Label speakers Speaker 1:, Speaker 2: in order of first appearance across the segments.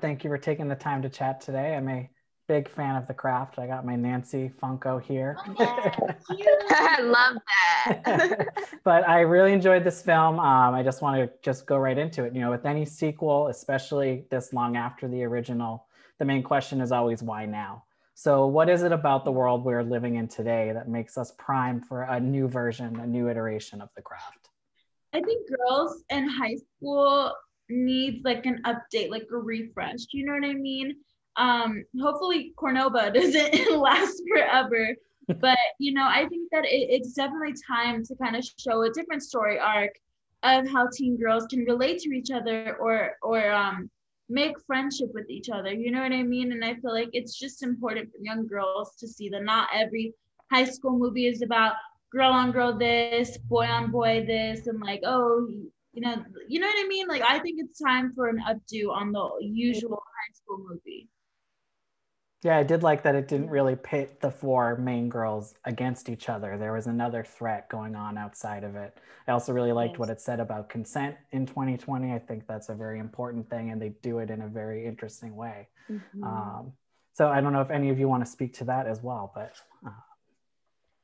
Speaker 1: Thank you for taking the time to chat today. I'm a big fan of the craft. I got my Nancy Funko here.
Speaker 2: Oh, yeah, cute.
Speaker 3: I love that.
Speaker 1: But I really enjoyed this film. I just want to just go right into it. You know, with any sequel, especially this long after the original, the main question is always why now? So what is it about the world we're living in today that makes us prime for a new version, a new iteration of the craft?
Speaker 4: I think girls in high school needs like an update, like a refresh. You know what I mean? Hopefully Cornova doesn't last forever. But I think that it's definitely time to kind of show a different story arc of how teen girls can relate to each other or make friendship with each other. You know what I mean? And I feel like it's just important for young girls to see that not every high school movie is about girl on girl this, boy on boy this, and like, oh, you know what I mean? Like, I think it's time for an updo on the usual high school movie.
Speaker 1: Yeah, I did like that it didn't really pit the four main girls against each other. There was another threat going on outside of it. I also really liked what it said about consent in 2020. I think that's a very important thing, and they do it in a very interesting way. So I don't know if any of you want to speak to that as well, but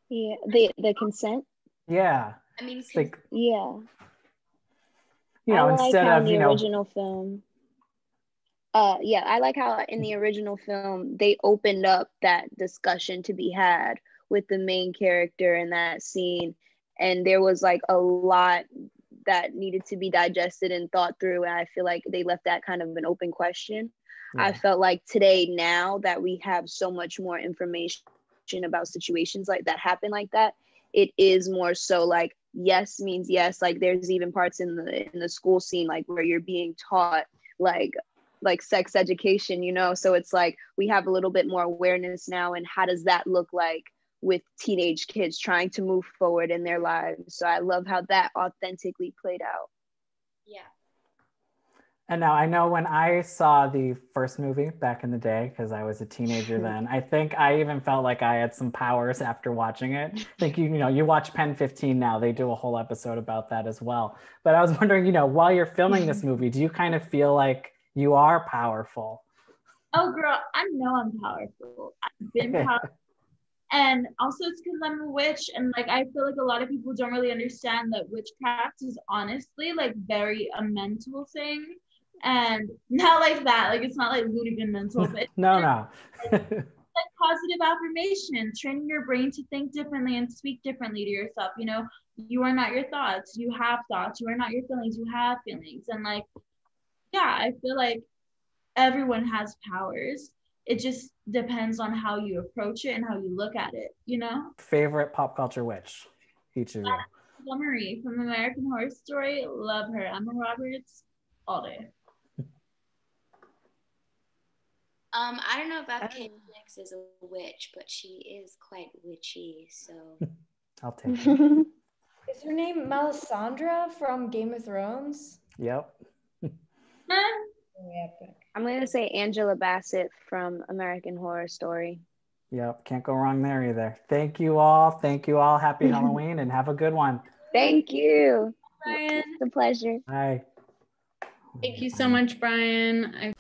Speaker 3: yeah, the consent.
Speaker 1: Yeah.
Speaker 2: I mean,
Speaker 1: like,
Speaker 3: yeah.
Speaker 1: I like
Speaker 3: instead of the original film. Yeah, I like how in the original film they opened up that discussion to be had with the main character in that scene, and there was like a lot that needed to be digested and thought through, and I feel like they left that kind of an open question. Yeah. I felt like today, now that we have so much more information about situations like that happen like that, it is more so like yes means yes. Like there's even parts in the school scene like where you're being taught like sex education, so it's like we have a little bit more awareness now, and how does that look like with teenage kids trying to move forward in their lives? So I love how that authentically played out.
Speaker 2: Yeah.
Speaker 1: And now I know when I saw the first movie back in the day, because I was a teenager then, I think I even felt like I had some powers after watching it. I think, you watch Pen 15 now, they do a whole episode about that as well. But I was wondering, while you're filming this movie, do you kind of feel like you are powerful?
Speaker 4: Oh, girl, I know I'm powerful. I've been powerful. And also it's because I'm a witch, and like I feel like a lot of people don't really understand that witchcraft is honestly like very a mental thing. And not like that, like it's not like Loonigan mental, but
Speaker 1: no.
Speaker 4: Like positive affirmation, training your brain to think differently and speak differently to yourself. You are not your thoughts, you have thoughts. You are not your feelings, you have feelings. And like, yeah, I feel like everyone has powers. It just depends on how you approach it and how you look at it,
Speaker 1: Favorite pop culture witch, each of you?
Speaker 4: Marie from American Horror Story, love her. Emma Roberts, all day.
Speaker 2: I don't know if FK Nix is a witch, but she is quite witchy, so
Speaker 1: I'll take it.
Speaker 5: Is her name Melisandre from Game of Thrones?
Speaker 1: Yep.
Speaker 3: I'm gonna say Angela Bassett from American Horror Story.
Speaker 1: Yep, can't go wrong there either. Thank you all. Happy Halloween and have a good one.
Speaker 3: Thank you.
Speaker 5: Brian.
Speaker 3: It's a pleasure.
Speaker 1: Bye.
Speaker 6: Thank you so much, Brian.